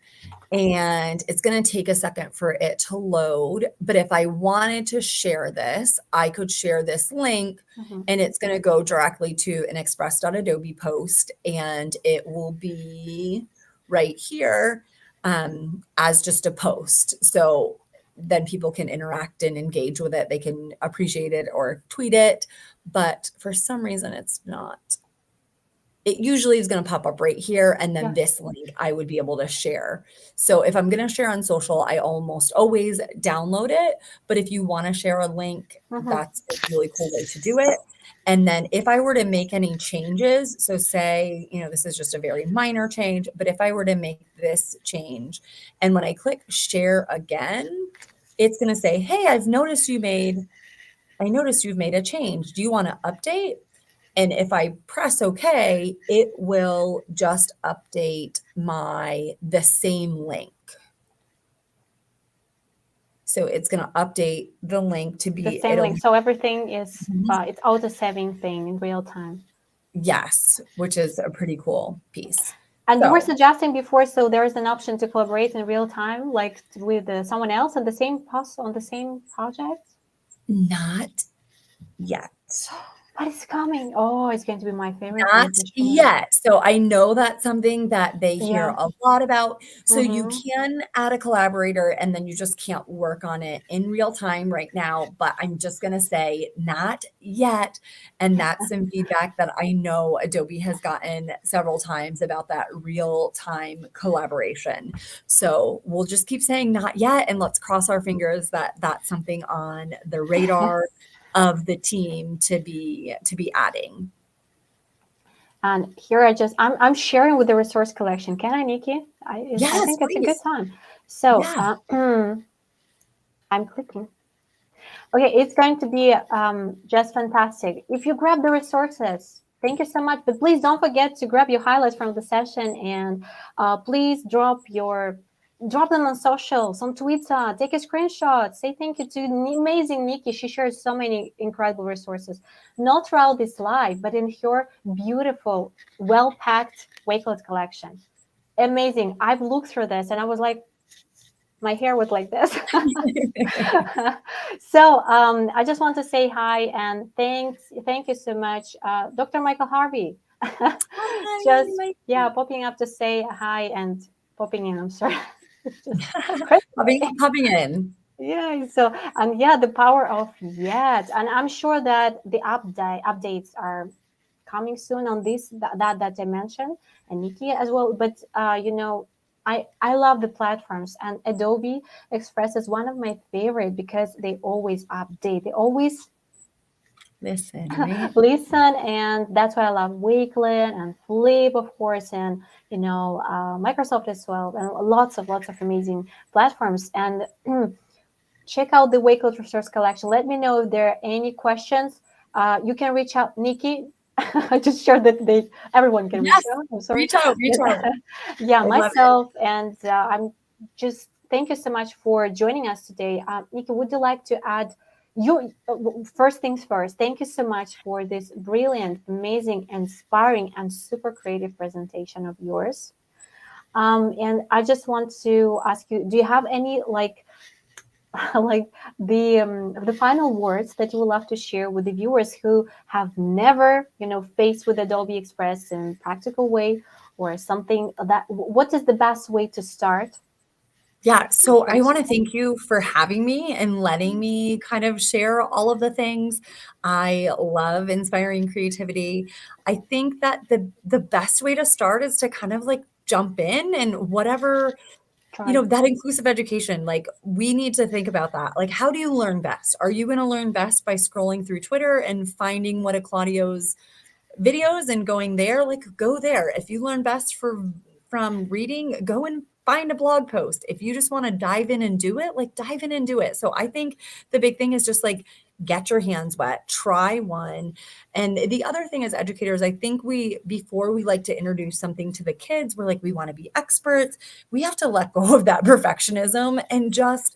and it's going to take a second for it to load. But if I wanted to share this, I could share this link and it's going to go directly to an express.adobe post and it will be right here as just a post. So then people can interact and engage with it. They can appreciate it or tweet it. But for some reason, it's not. It usually is going to pop up right here. And then this link I would be able to share. So if I'm going to share on social, I almost always download it. But if you want to share a link, that's a really cool way to do it. And then if I were to make any changes, so say, this is just a very minor change, but if I were to make this change and when I click share again, it's going to say, hey, I noticed you've made a change. Do you want to update? And if I press OK, it will just update the same link. So it's going to update the link to be the same link. So everything is it's auto-saving thing in real time. Yes, which is a pretty cool piece. And you were suggesting before, so there is an option to collaborate in real time, like with someone else on the same project? Not yet. What is coming? Oh, it's going to be my favorite Not thing to share. yet. So I know that's something that they hear Yeah. a lot about. So you Mm-hmm. can add a collaborator and then you just can't work on it in real time right now. But I'm just going to say not yet. And that's some feedback that I know Adobe has gotten several times about that real time collaboration. So we'll just keep saying not yet. And let's cross our fingers that that's something on the radar of the team to be adding. And here I'm sharing with the resource collection. Can I, Nikki? I Yes, think it's a good please. time. So Yeah. I'm clicking. Okay, it's going to be just fantastic. If you grab the resources, thank you so much. But please don't forget to grab your highlights from the session, and please drop them on socials, on Twitter. Take a screenshot. Say thank you to amazing Nikki. She shares so many incredible resources, not throughout this live, but in her beautiful, well-packed Wakelet collection. Amazing. I've looked through this, and I was like, my hair was like this. So I just want to say hi and thank you so much, Dr. Michael Harvey. Hi, Just Mikey. yeah, popping up to say hi and popping in. I'm sorry, it's just crazy. Popping in. Yeah. So and yeah, the power of yet, and I'm sure that the updates are coming soon on this that I mentioned, and Nikki as well. But I love the platforms, and Adobe Express is one of my favorite because they always update. They always Listen, right? listen, and that's why I love Wakelet and Flip, of course, and Microsoft as well, and lots of amazing platforms. And check out the Wakelet resource collection. Let me know if there are any questions. You can reach out, Nikki. I just shared that everyone can reach Yes. out. I'm sorry, Reach out, reach but out. yeah, I love it. myself, and I'm just thank you so much for joining us today. Nikki, would you like to add? You first things first. Thank you so much for this brilliant, amazing, inspiring, and super creative presentation of yours. And I just want to ask you: do you have any like the final words that you would love to share with the viewers who have never faced with Adobe Express in practical way, or something that what is the best way to start Yeah, in so I terms want of to thank you for having me and letting me kind of share all of the things. I love inspiring creativity. I think that the best way to start is to kind of like jump in and whatever, try? that inclusive education, like we need to think about that. Like, how do you learn best? Are you going to learn best by scrolling through Twitter and finding one of Claudio's videos and going there? Like, go there. If you learn best from reading, go and find a blog post. If you just want to dive in and do it, like dive in and do it. So I think the big thing is just like get your hands wet, try one. And the other thing as educators, I think before we like to introduce something to the kids, we're like, we want to be experts. We have to let go of that perfectionism and just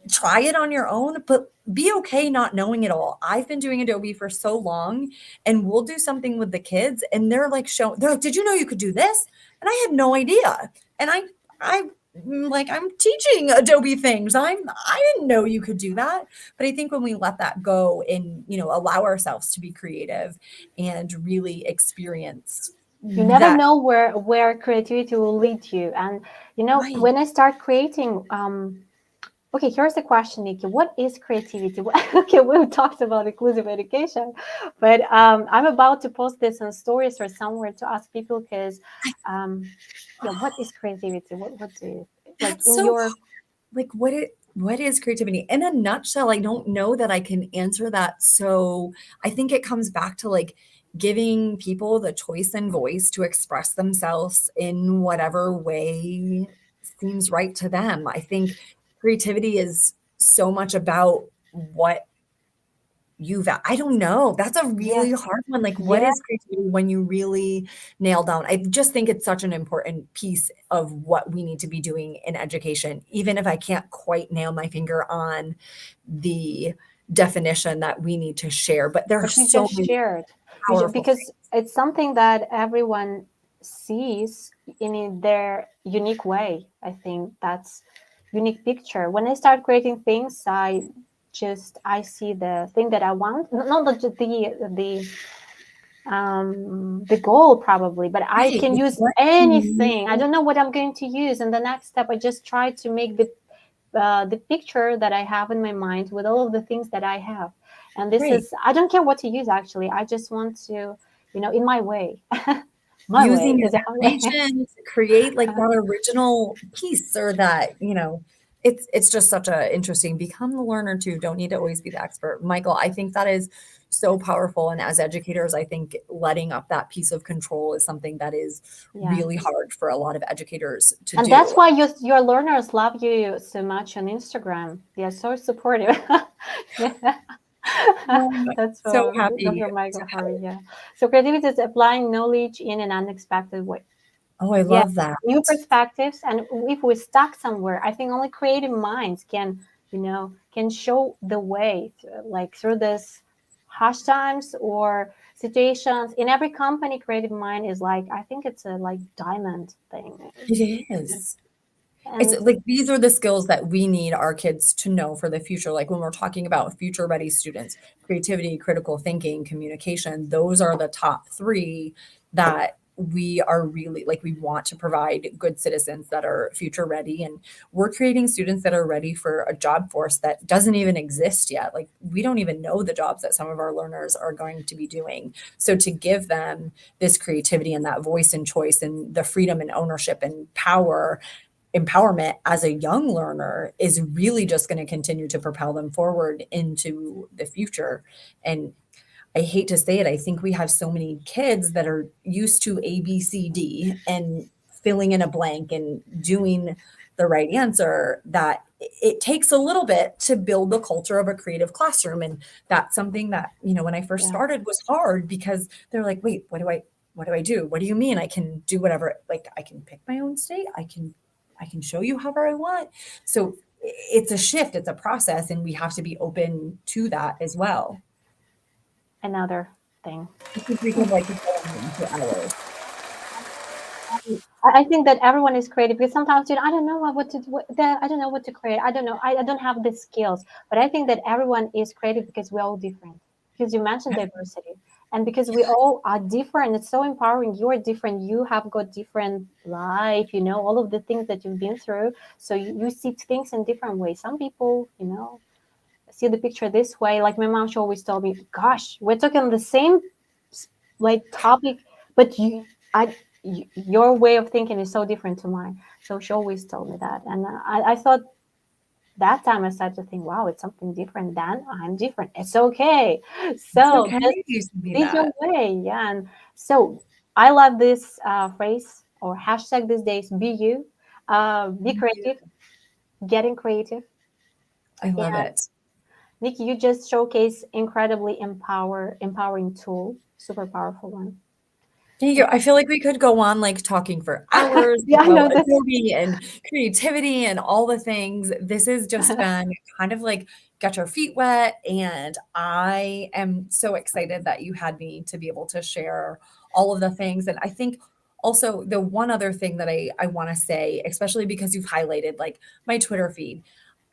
try it on your own, but be okay not knowing it all. I've been doing Adobe for so long, and we'll do something with the kids and they're like, did you know you could do this? And I had no idea. And I'm teaching Adobe things. I didn't know you could do that. But I think when we let that go and, allow ourselves to be creative and really experience You never that. know where creativity will lead you. And Right. when I start creating, okay, here's the question, Nikki. What is creativity? Okay, we've talked about inclusive education, but I'm about to post this on stories or somewhere to ask people because, yeah, what is creativity? What do you like That's in so your like what is creativity in a nutshell? I don't know that I can answer that. So I think it comes back to like giving people the choice and voice to express themselves in whatever way seems right to them. I think creativity is so much about what I don't know. That's a really yes, hard one. Like, what yeah, is creativity when you really nail down? I just think it's such an important piece of what we need to be doing in education, even if I can't quite nail my finger on the definition that we need to share. But there are but you so just many shared powerful because things. it's something that everyone sees in their unique way. I think that's unique picture. When I start creating things, I just I see the thing that I want, not the goal probably, but I Right. can Like, use what do you anything. I don't know what I'm going to use, and the next step I just try to make the picture that I have in my mind with all of the things that I have. And this right. is, I don't care what to use actually. I just want to, in my way. My way Using your is the only way. imagination to create like that original piece or that, it's just such a interesting become the learner too. Don't need to always be the expert. Michael, I think that is so powerful. And as educators, I think letting up that piece of control is something that is Yeah. really hard for a lot of educators to And that's do. why your learners love you so much on Instagram. They are so supportive. Yeah. I'm That's so for happy Dr. to Michael Harvey. help. Yeah. So creativity is applying knowledge in an unexpected way. Oh, I Yeah, love that. new perspectives. And if we're stuck somewhere, I think only creative minds can show the way, like through this harsh times or situations. In every company, creative mind is like, I think it's a like diamond thing. It is. It's And like these are the skills that we need our kids to know for the future. Like when we're talking about future ready students, creativity, critical thinking, communication, those are the top three that we are really like we want to provide good citizens that are future ready. And we're creating students that are ready for a job force that doesn't even exist yet. Like we don't even know the jobs that some of our learners are going to be doing. So to give them this creativity and that voice and choice and the freedom and ownership and power empowerment as a young learner is really just going to continue to propel them forward into the future. And I hate to say it, I think we have so many kids that are used to A, B, C, D and filling in a blank and doing the right answer that it takes a little bit to build the culture of a creative classroom. And that's something that, when I first yeah, started was hard because they're like, wait, what do I do? What do you mean I can do whatever? Like I can pick my own state. I can show you however I want. So it's a shift, it's a process, and we have to be open to that as well. another thing. I think we could like go on for hours. I think that everyone is creative because sometimes I don't know what to do. I don't know what to create. I don't know. I don't have the skills. But I think that everyone is creative because we're all different. Because you mentioned diversity, and because we all are different, it's so empowering. You are different. You have got different life. All of the things that you've been through. So you see things in different ways. Some people, see the picture this way. Like my mom, she always told me, "Gosh, we're talking the same like topic, but your way of thinking is so different to mine." So she always told me that, and I thought that time I started to think, wow, it's something different. Then I'm different. It's okay. It's So okay just to be be your that. way, yeah. And so I love this phrase or hashtag these days. Be you, be creative, getting creative. I love And it. Nikki, you just showcase incredibly empowering tool, super powerful one. Thank you. I feel like we could go on like talking for hours Yeah, I about know that's Adobe and creativity and all the things. This has just been kind of like get your feet wet. And I am so excited that you had me to be able to share all of the things. And I think also the one other thing that I want to say, especially because you've highlighted like my Twitter feed,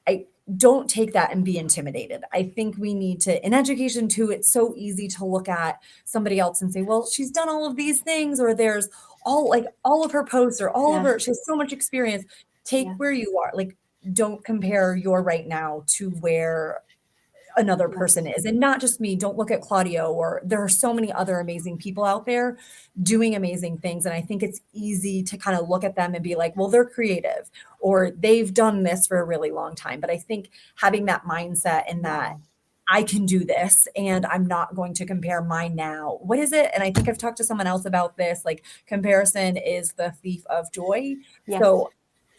I don't take that and be intimidated. I think we need to, in education too, it's so easy to look at somebody else and say, well, she's done all of these things, or there's all of her posts, or all of yes, her, she has so much experience. Take yes, where you are. Like, don't compare your right now to where another person yes, is. And not just me. Don't look at Claudio, or there are so many other amazing people out there doing amazing things. And I think it's easy to kind of look at them and be like, well, they're creative or they've done this for a really long time. But I think having that mindset and that wow, I can do this and I'm not going to compare mine now. What is it? And I think I've talked to someone else about this. Like, comparison is the thief of joy. yes. So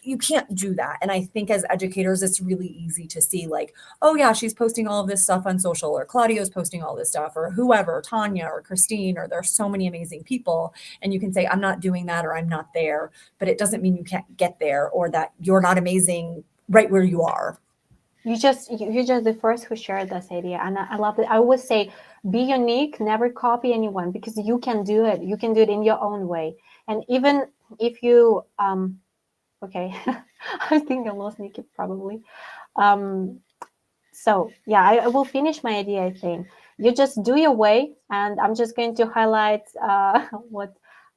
you can't do that. And I think as educators, it's really easy to see like, oh yeah, she's posting all of this stuff on social, or Claudio's posting all this stuff, or whoever, Tanya or Christine, or there's so many amazing people. And you can say, I'm not doing that, or I'm not there, but it doesn't mean you can't get there or that you're not amazing right where you are. You're just the first who shared this idea, and I love it. I always say, be unique, never copy anyone, because you can do it. You can do it in your own way, and even if you okay, I think I lost Nikki probably. Um, So yeah, I will finish my idea. I think you just do your way, and I'm just going to highlight what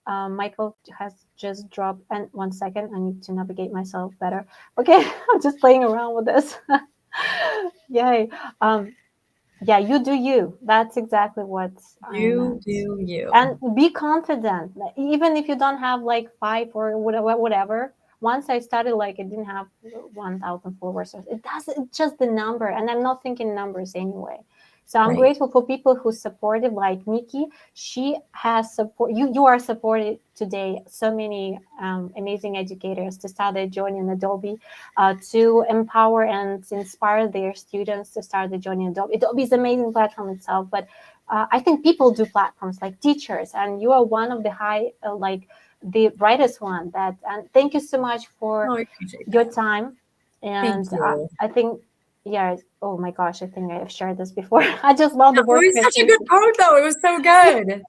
Michael has just dropped. And 1 second, I need to navigate myself better. Okay, I'm just playing around with this. Yay. Yeah, you do you. That's exactly what I You meant. do you. And be confident, even if you don't have like 5 or whatever. Once I started, like, I didn't have 1,000 followers. It does, it's just the number, and I'm not thinking numbers anyway. So I'm Right. grateful for people who supportive, like Nikki. She has support you. You are supported today. So many amazing educators to start their journey in Adobe, to empower and inspire their students to start the journey in Adobe. Adobe is an amazing platform itself, but I think people do platforms like teachers, and you are one of the like the brightest one. That, and thank you so much for Oh, I appreciate your that. time. Thank And you. I think, yeah. Oh my gosh, I think I have shared this before. I just love the That word was such a good creativity. quote, though. It was so good.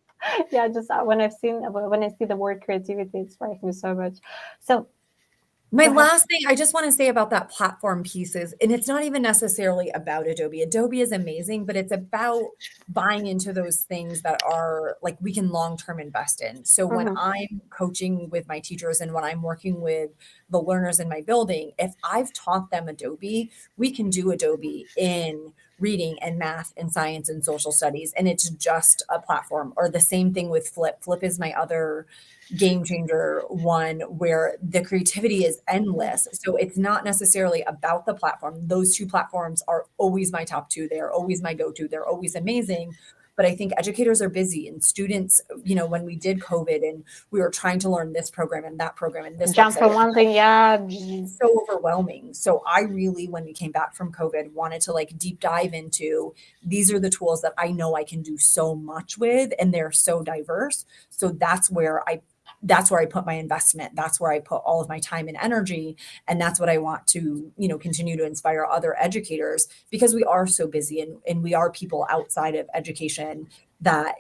Yeah, just when I see the word creativity, it strikes me so much. So My go ahead. last thing I just want to say about that platform piece is, and it's not even necessarily about Adobe. Adobe is amazing, but it's about buying into those things that are like we can long-term invest in. So when Mhm. I'm coaching with my teachers and when I'm working with the learners in my building, if I've taught them Adobe, we can do Adobe in reading and math and science and social studies. And it's just a platform. Or the same thing with Flip. Flip is my other game changer one where the creativity is endless. So it's not necessarily about the platform. Those two platforms are always my top two. They are always my go-to. They're always amazing. But I think educators are busy and students, when we did COVID and we were trying to learn this program and that program and this Jump website, from one thing, yeah. it's so overwhelming. So I really, when we came back from COVID, wanted to like deep dive into these are the tools that I know I can do so much with, and they're so diverse. So that's where I put my investment. That's where I put all of my time and energy. And that's what I want to, continue to inspire other educators because we are so busy and we are people outside of education that,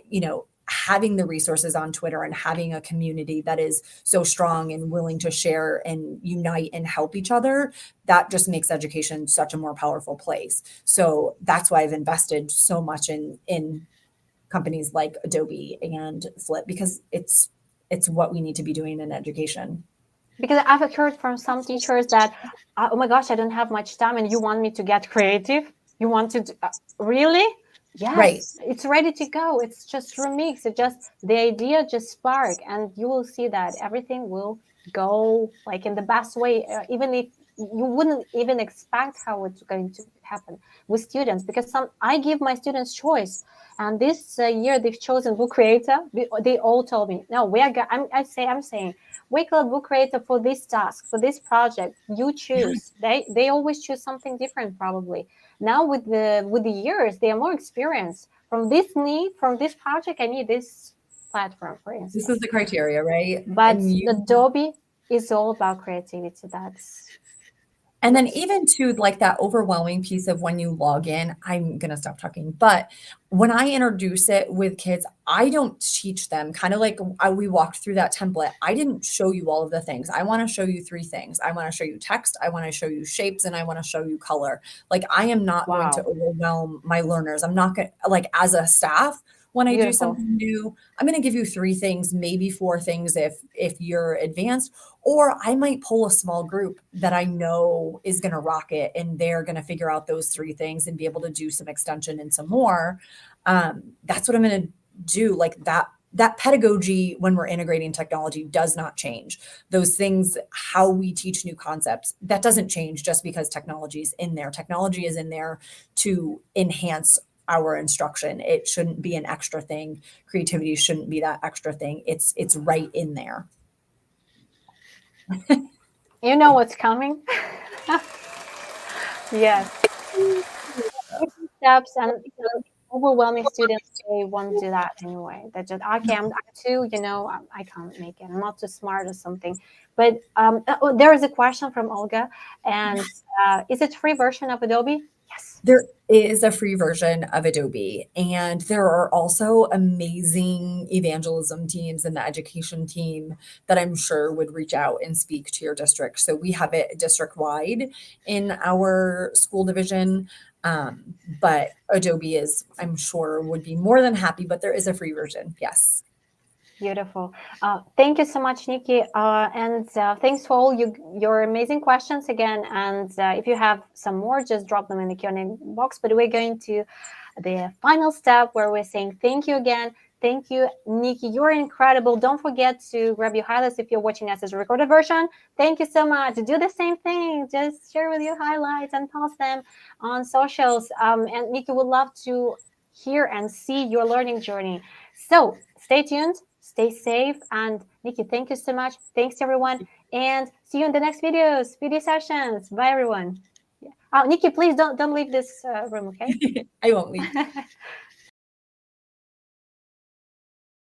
having the resources on Twitter and having a community that is so strong and willing to share and unite and help each other, that just makes education such a more powerful place. So that's why I've invested so much in companies like Adobe and Flip because it's what we need to be doing in education. Because I've heard from some teachers that, oh my gosh, I don't have much time, and you want me to get creative? You want to really? Right. Yes, it's ready to go. It's just remix. It just the idea just spark, and you will see that everything will go like in the best way, even if you wouldn't even expect how it's going to happen with students. Because I give my students choice, and this year they've chosen Book Creator. They all told me, no, we are. I'm saying we could book creator for this task, for this project. You choose. They always choose something different, probably. Now with the years, they are more experienced. From this need, from this project, I need this platform, for This is instance. the criteria, right? But And Adobe is all about creativity. And then That's even to like that overwhelming piece of when you log in, I'm going to stop talking. But when I introduce it with kids, I don't teach them kind of like we walked through that template. I didn't show you all of the things. I want to show you three things. I want to show you text. I want to show you shapes and I want to show you color. Like I am not going to wow, overwhelm my learners. I'm not going to like as a staff, when I do beautiful. something new, I'm going to give you three things, maybe four things if you're advanced, or I might pull a small group that I know is going to rock it and they're going to figure out those three things and be able to do some extension and some more. That's what I'm going to do. Like that pedagogy when we're integrating technology does not change. Those things, how we teach new concepts, that doesn't change just because technology is in there. Technology is in there to enhance our instruction. It shouldn't be an extra thing. Creativity shouldn't be that extra thing. It's right in there. You know what's coming. Yes, baby steps, and overwhelming students, they won't do that anyway. They just, okay, I'm too, I can't make it. I'm not too smart or something. But there is a question from Olga, and is it free version of Adobe? Yes. There is a free version of Adobe, and there are also amazing evangelism teams in the education team that I'm sure would reach out and speak to your district. So we have it district wide in our school division, but Adobe is, I'm sure, would be more than happy, but there is a free version. Yes. Beautiful. Thank you so much, Nikki. And thanks for all your amazing questions again. And if you have some more, just drop them in the Q&A box. But we're going to the final step where we're saying thank you again. Thank you, Nikki. You're incredible. Don't forget to grab your highlights if you're watching us as a recorded version. Thank you so much. Do the same thing. Just share with your highlights and post them on socials. And Nikki would love to hear and see your learning journey. So stay tuned, stay safe, and Nikki, thank you so much. Thanks everyone, and see you in the next video sessions. Bye everyone. Nikki, please don't leave this room, okay? I won't leave.